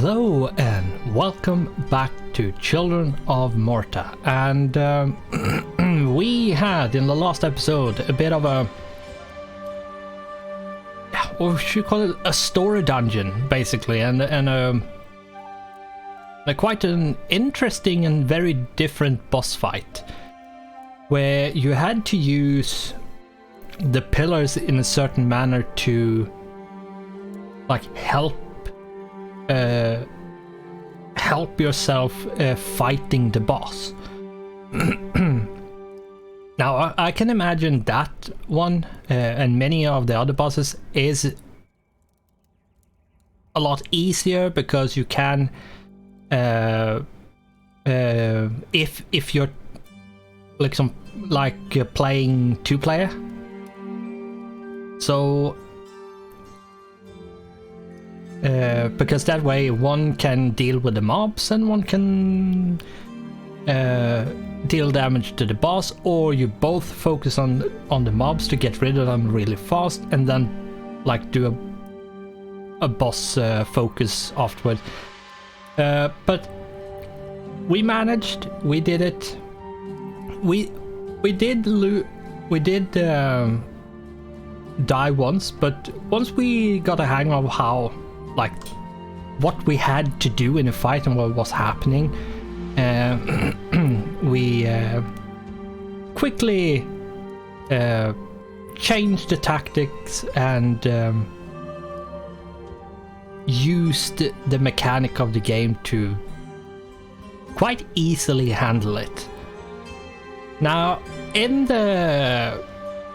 Hello and welcome back to Children of Morta, and we had in the last episode a bit of a, what should you call it, a story dungeon basically, and quite an interesting and very different boss fight where you had to use the pillars in a certain manner to like help yourself fighting the boss. Now I can imagine that one and many of the other bosses is a lot easier because you can if you're like playing 2-player, so because that way one can deal with the mobs and one can deal damage to the boss, or you both focus on the mobs to get rid of them really fast and then like do a boss focus afterward. But we managed, we did it. We did die once, but once we got a hang of how, like, what we had to do in a fight and what was happening, we quickly changed the tactics and used the mechanic of the game to quite easily handle it. Now, in the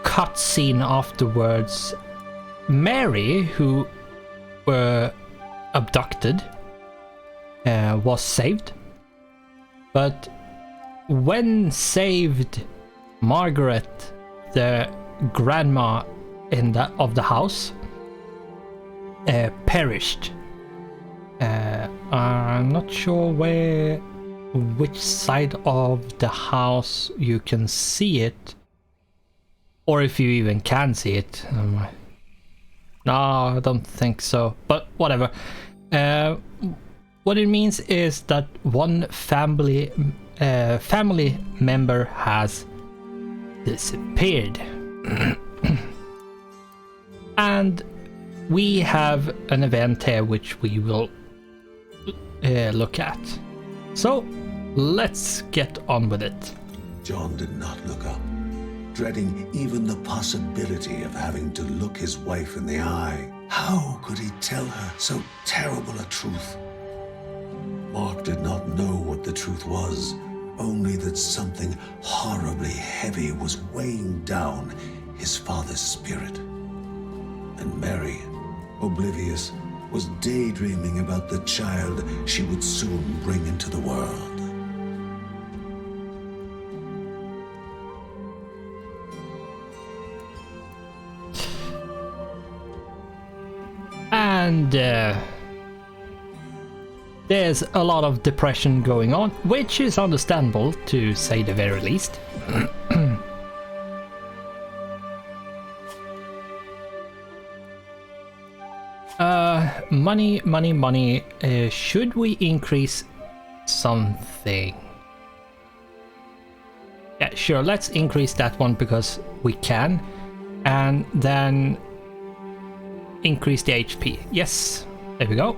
cutscene afterwards, Mary, who were abducted, was saved, but when saved, Margaret, the grandma of the house, perished. I'm not sure which side of the house you can see it, or if you even can see it. No, I don't think so, but whatever. What it means is that one family member has disappeared. And we have an event here which we will look at. So let's get on with it. John did not look up, dreading even the possibility of having to look his wife in the eye. How could he tell her so terrible a truth? Mark did not know what the truth was, only that something horribly heavy was weighing down his father's spirit. And Mary, oblivious, was daydreaming about the child she would soon bring into the world. And there's a lot of depression going on, which is understandable to say the very least. Money. Should we increase something? Yeah, sure, let's increase that one because we can. And then increase the HP. Yes, there we go.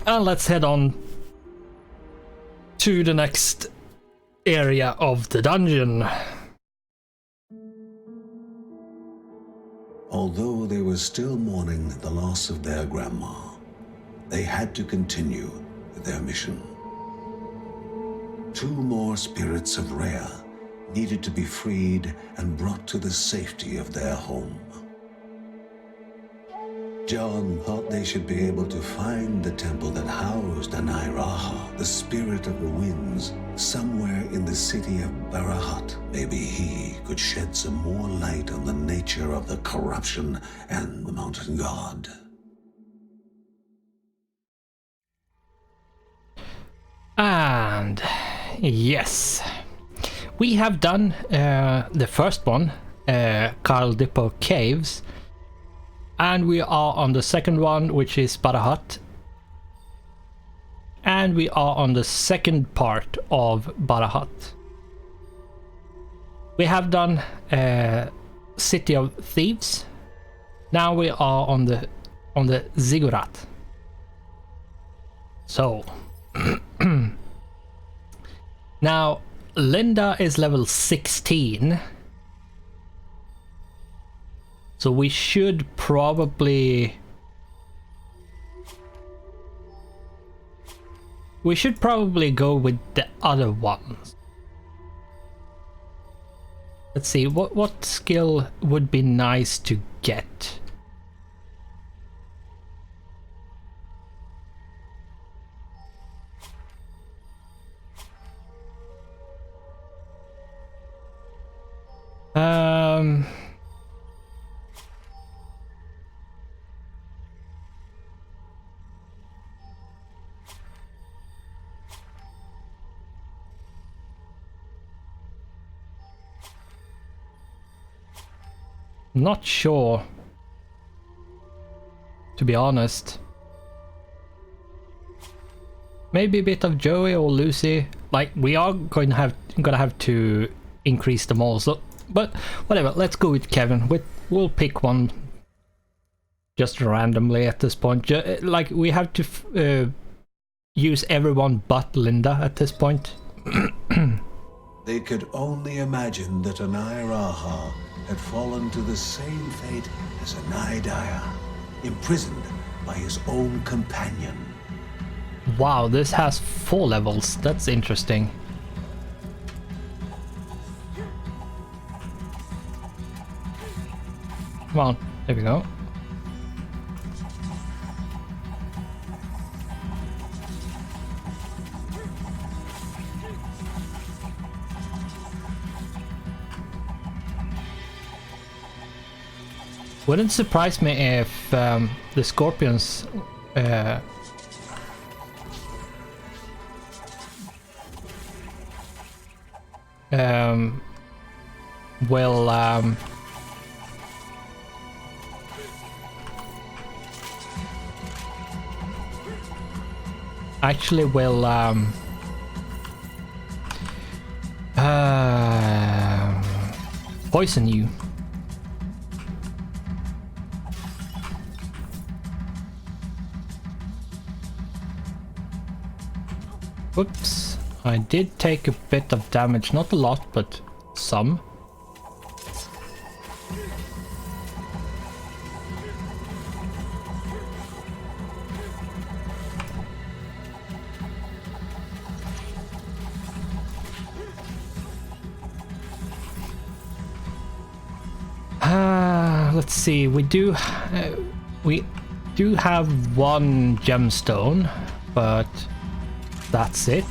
And let's head on to the next area of the dungeon. Although they were still mourning the loss of their grandma, they had to continue with their mission. 2 more spirits of Rhea needed to be freed and brought to the safety of their home. John thought they should be able to find the temple that housed Anairaha, the spirit of the winds, somewhere in the city of Barahat. Maybe he could shed some more light on the nature of the corruption and the mountain god. And yes, we have done the first one, Carl Dippo Caves, And we are on the second one, which is Barahat. And we are on the second part of Barahat. We have done City of Thieves. Now we are on the Ziggurat. So now Linda is level 16. So we should probably go with the other ones. Let's see, what skill would be nice to get? Not sure, to be honest. Maybe a bit of Joey or Lucy. Like, we are gonna have to increase them all. So, but whatever. Let's go with Kevin. We'll pick one just randomly at this point. Like, we have to use everyone but Linda at this point. They could only imagine that Anairaha had fallen to the same fate as Anaidaya, imprisoned by his own companion. Wow, this has 4 levels. That's interesting. Come on, there we go. Wouldn't surprise me if the Scorpions will actually will poison you. Whoops, I did take a bit of damage, not a lot, but some. Let's see, we do have one gemstone, but that's it.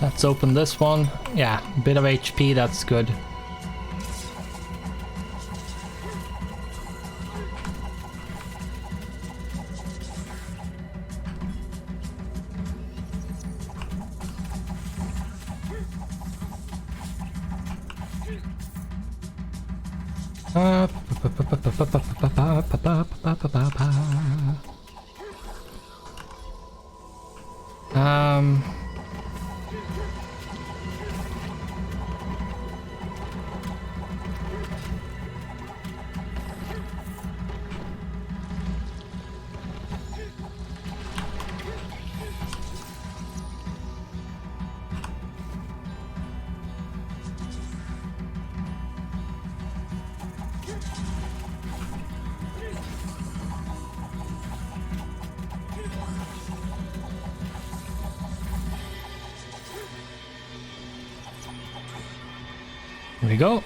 Let's open this one. Yeah, a bit of HP, that's good. Here we go.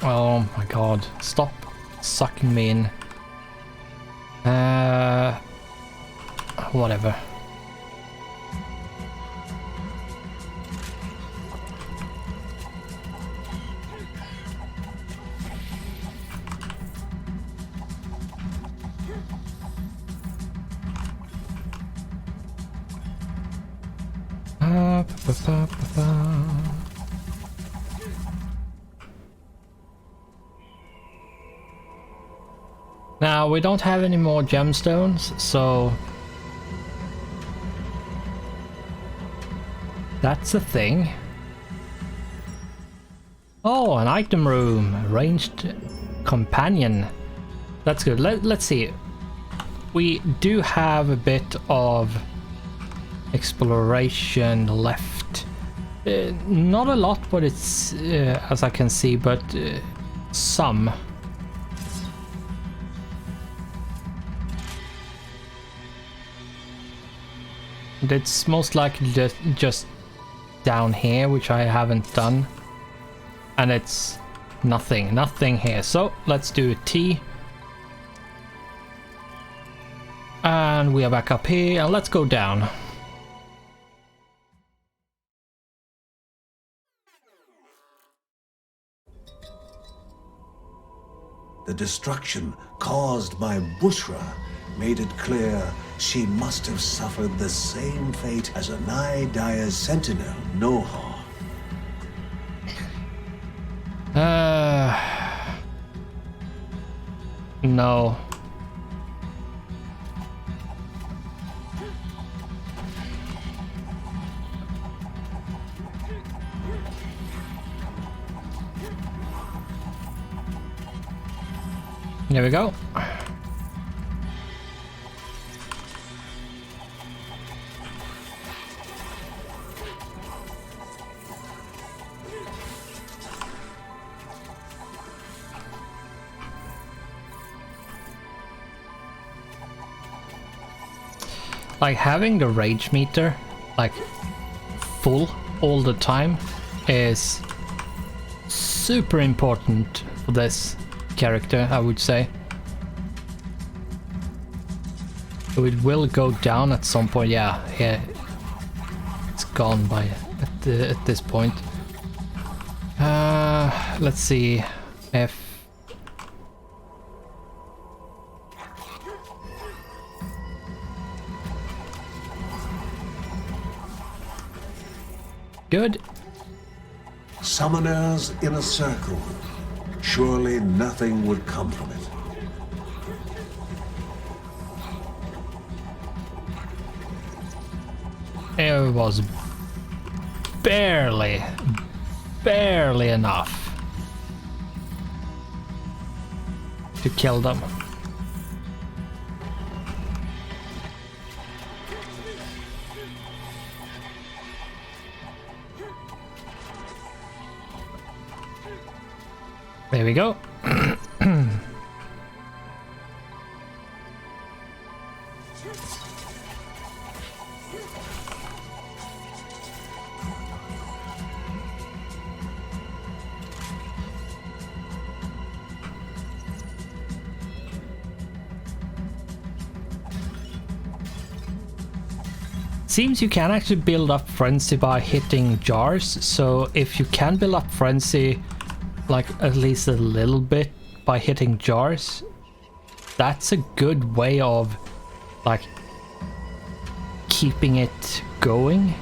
Oh my god, stop sucking me in. whatever. Now, we don't have any more gemstones, so that's a thing. Oh, an item room, ranged companion. That's good. Let's see. We do have a bit of exploration left. Not a lot, but it's as I can see, but some. It's most likely just down here, which I haven't done, and it's nothing here. So let's do a T, and we are back up here, and let's go down. The destruction caused by Bushra made it clear she must have suffered the same fate as Anai Daya's sentinel, Noha. No. There we go. Like having the rage meter like full all the time is super important for this character, I would say. So it will go down at some point. Yeah, it's gone by at this point. Let's see if good. Summoners in a circle. Surely nothing would come from it. It was barely enough to kill them. There we go. Seems you can actually build up frenzy by hitting jars, so if you can build up frenzy like at least a little bit by hitting jars, that's a good way of like keeping it going.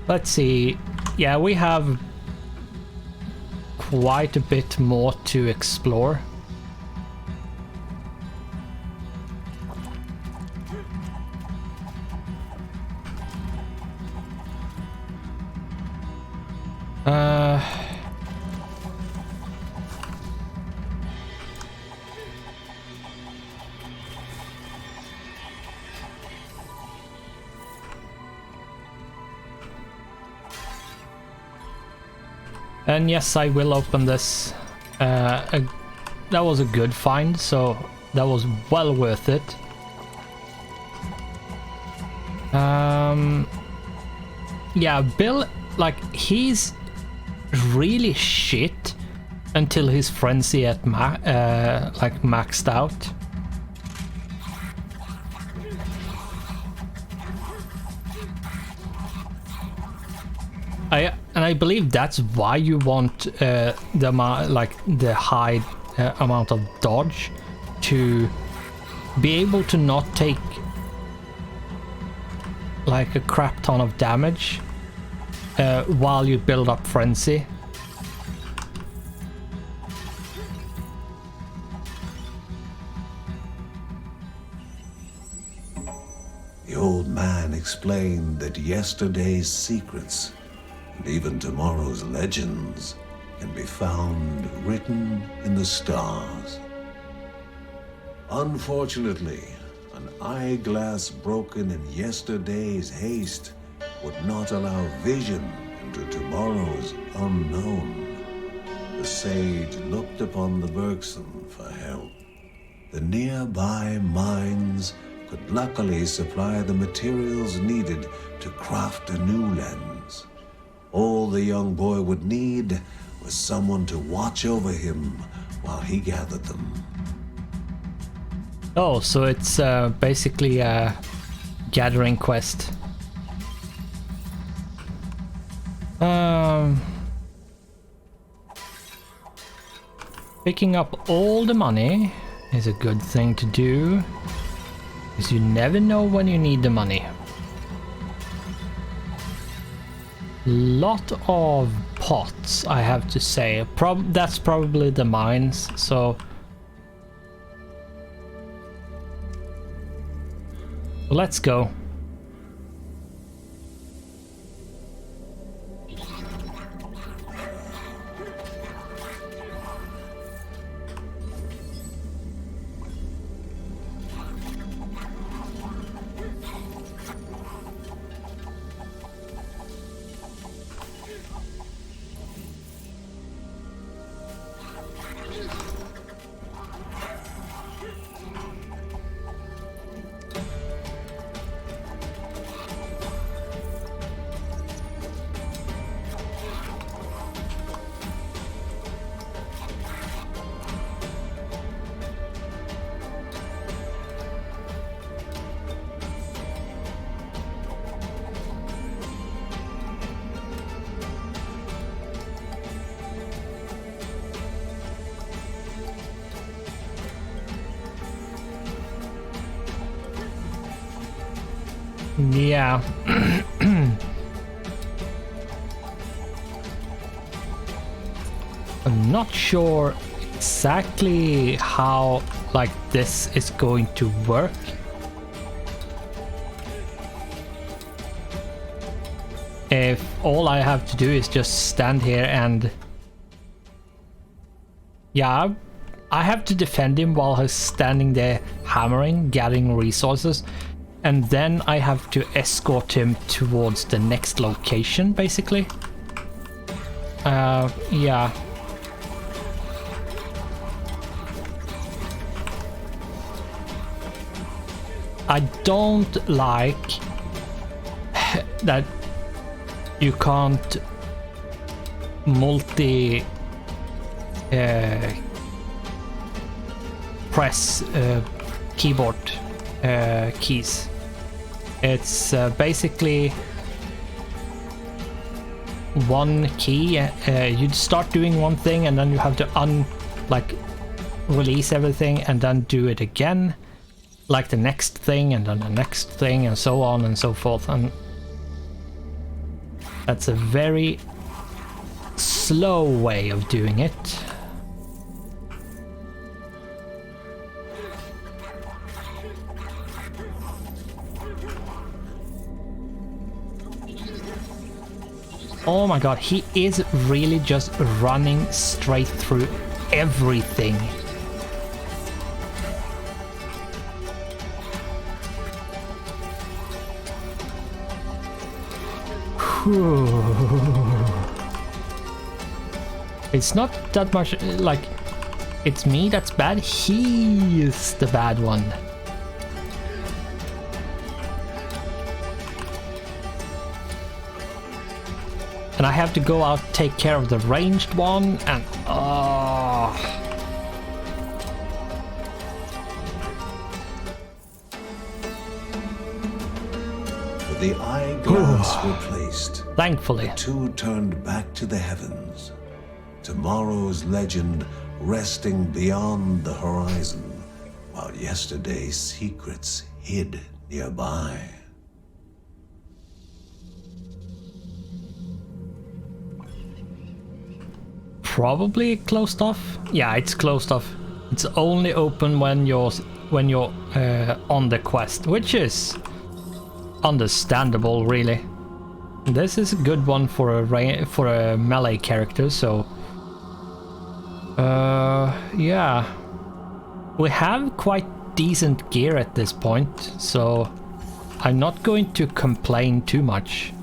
Let's see. Yeah, we have quite a bit more to explore. And yes, I will open this. That was a good find, so that was well worth it. Yeah, Bill, like, he's really shit until his frenzy at like maxed out. I believe that's why you want the high amount of dodge, to be able to not take like a crap ton of damage while you build up frenzy. The old man explained that yesterday's secrets and even tomorrow's legends can be found written in the stars. Unfortunately, an eyeglass broken in yesterday's haste would not allow vision into tomorrow's unknown. The sage looked upon the Bergsons for help. The nearby mines could luckily supply the materials needed to craft a new lens. All the young boy would need was someone to watch over him while he gathered them. Oh, so it's basically a gathering quest. Picking up all the money is a good thing to do, because you never know when you need the money. Lot of pots, I have to say. That's probably the mines, so let's go. Yeah. I'm not sure exactly how like this is going to work. If all I have to do is just stand here and yeah, I have to defend him while he's standing there hammering, gathering resources. And then I have to escort him towards the next location, basically. Yeah. I don't like that you can't multi press keyboard keys. It's basically one key. You'd start doing one thing and then you have to release everything and then do it again, like the next thing and then the next thing and so on and so forth. And that's a very slow way of doing it. Oh my god, he is really just running straight through everything. It's not that much like it's me that's bad, he is the bad one. And I have to go out take care of the ranged one and the eyeglass replaced, Thankfully. the two turned back to the heavens. Tomorrow's legend resting beyond the horizon, while yesterday's secrets hid nearby. Probably closed off. Yeah, it's closed off. It's only open when you're on the quest, which is understandable, really. This is a good one for a melee character, so yeah, we have quite decent gear at this point, so I'm not going to complain too much.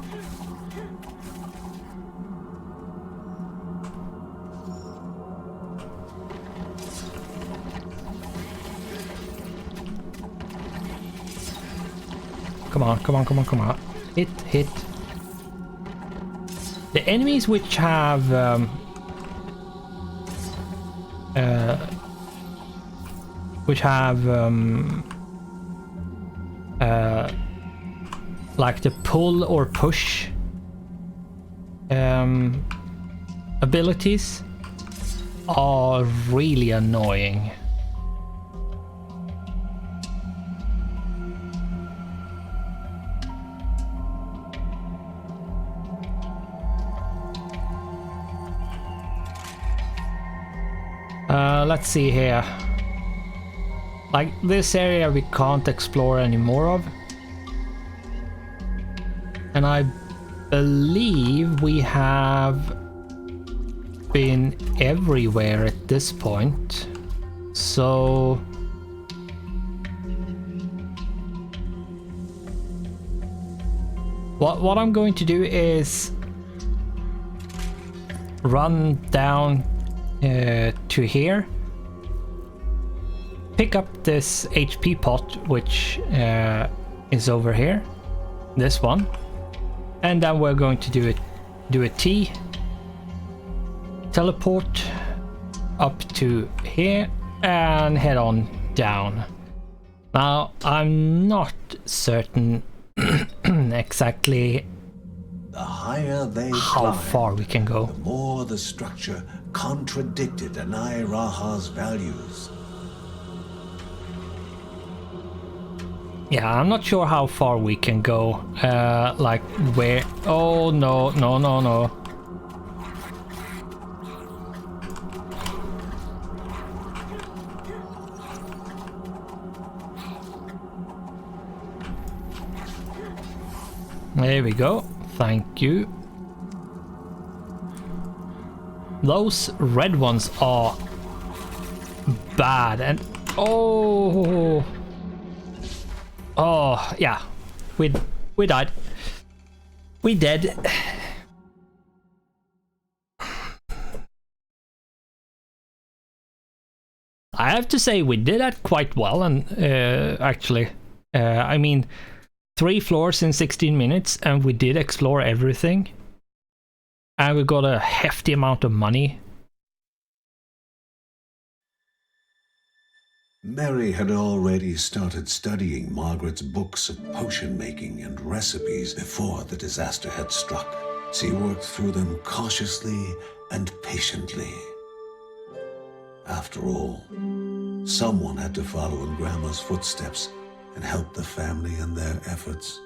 Come on, come on, come on, come on. Hit, hit. The enemies which have like the pull or push abilities are really annoying. Let's see here. Like, this area we can't explore any more of. And I believe we have been everywhere at this point. So what I'm going to do is run down to here, pick up this HP pot which is over here, this one, and then we're going to do a T, teleport up to here and head on down. Now I'm not certain exactly the higher they how climb, far we can go. the more the structure contradicted Anai Raha's values. Yeah, I'm not sure how far we can go. Like where? Oh no, no, no, no. There we go. Thank you. Those red ones are bad, and oh, yeah, we died. We dead. I have to say we did that quite well, and actually, I mean, 3 floors in 16 minutes, and we did explore everything. And we got a hefty amount of money. Mary had already started studying Margaret's books of potion making and recipes before the disaster had struck. She worked through them cautiously and patiently. After all, someone had to follow in Grandma's footsteps and help the family in their efforts.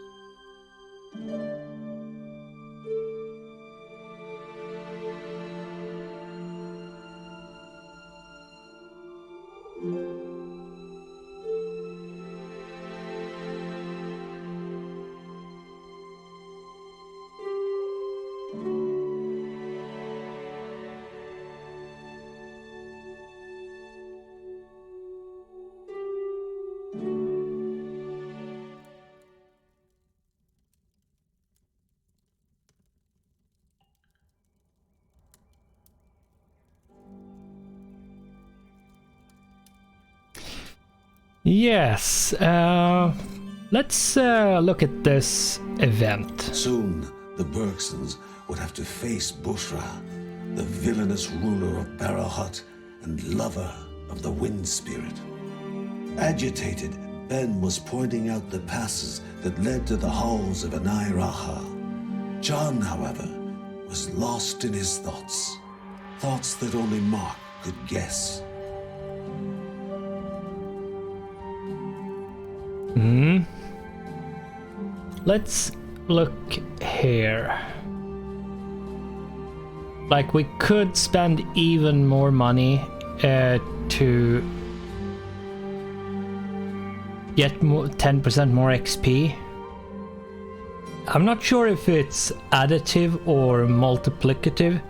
Yes, let's look at this event. Soon, the Bergsons would have to face Bushra, the villainous ruler of Barahut and lover of the Wind Spirit. Agitated, Ben was pointing out the passes that led to the halls of Anairaha. John, however, was lost in his thoughts. Thoughts that only Mark could guess. Let's look here. Like, we could spend even more money to get 10% more XP. I'm not sure if it's additive or multiplicative.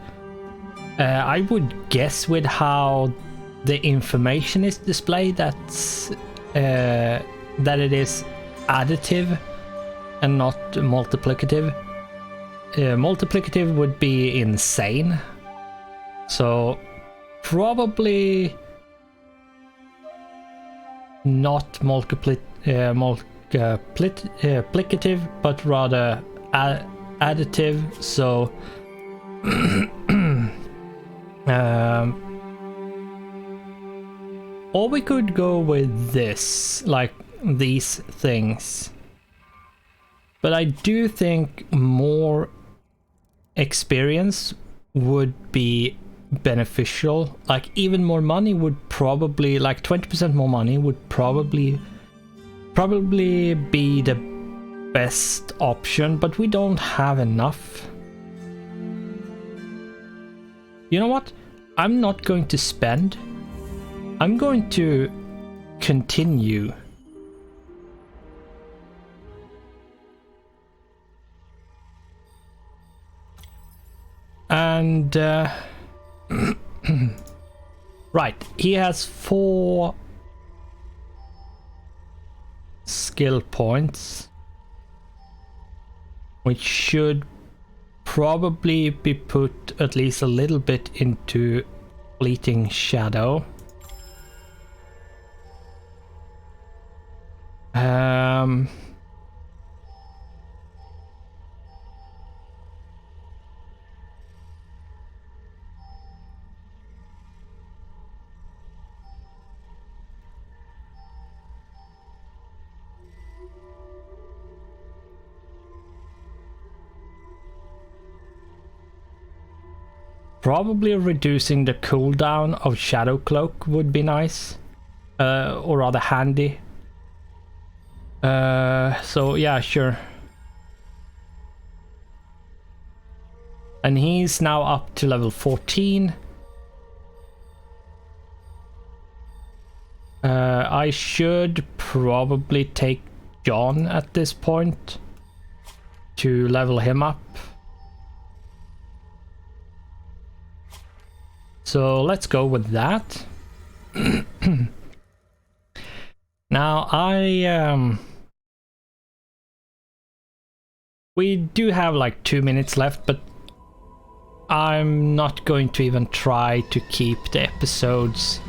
I would guess with how the information is displayed that it is additive and not multiplicative. Multiplicative would be insane, so probably not multiplicative, but rather additive. So or we could go with this, like these things. But I do think more experience would be beneficial. Like, even more money would probably, like 20% more money would probably be the best option, but we don't have enough. You know what? I'm not going to spend. I'm going to continue. And right, he has 4 skill points, which should probably be put at least a little bit into Fleeting Shadow. Probably reducing the cooldown of Shadow Cloak would be nice, or rather handy. So yeah, sure. And he's now up to level 14. I should probably take John at this point to level him up. So let's go with that. Now we do have like 2 minutes left, but I'm not going to even try to keep the episodes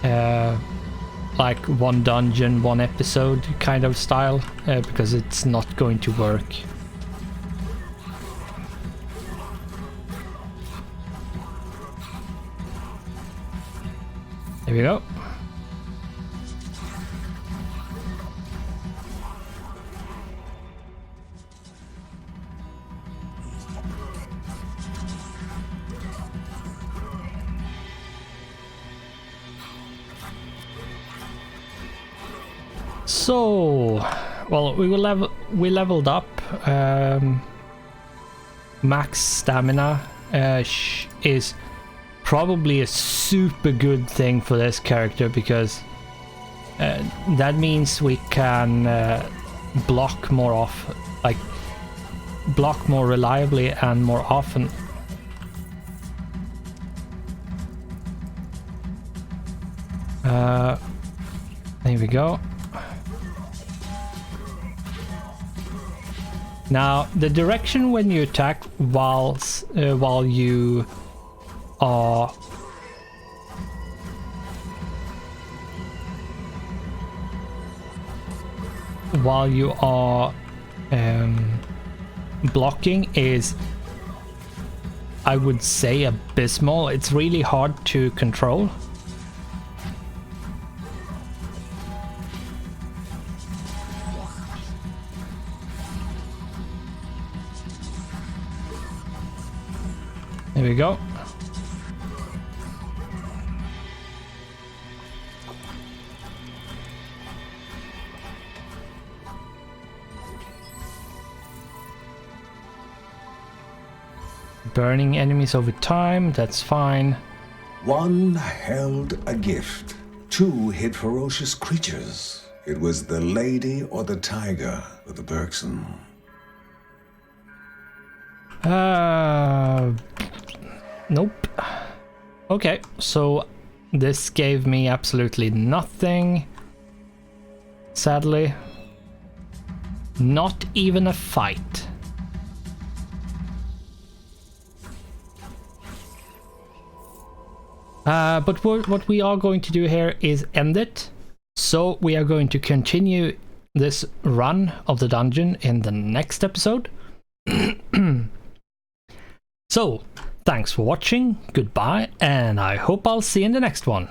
like one dungeon, one episode kind of style, because it's not going to work. There we go. So, well, we leveled up. Max stamina is probably a super good thing for this character, because that means we can block more block more reliably and more often. There we go. Now, the direction when you attack while you are blocking is, I would say, abysmal. It's really hard to control. Here we go. Burning enemies over time, that's fine. One held a gift. Two hid ferocious creatures. It was the lady or the tiger with the Bergson. Nope. Okay, so this gave me absolutely nothing. Sadly. Not even a fight. But what we are going to do here is end it. So we are going to continue this run of the dungeon in the next episode. So, thanks for watching, goodbye, and I hope I'll see you in the next one.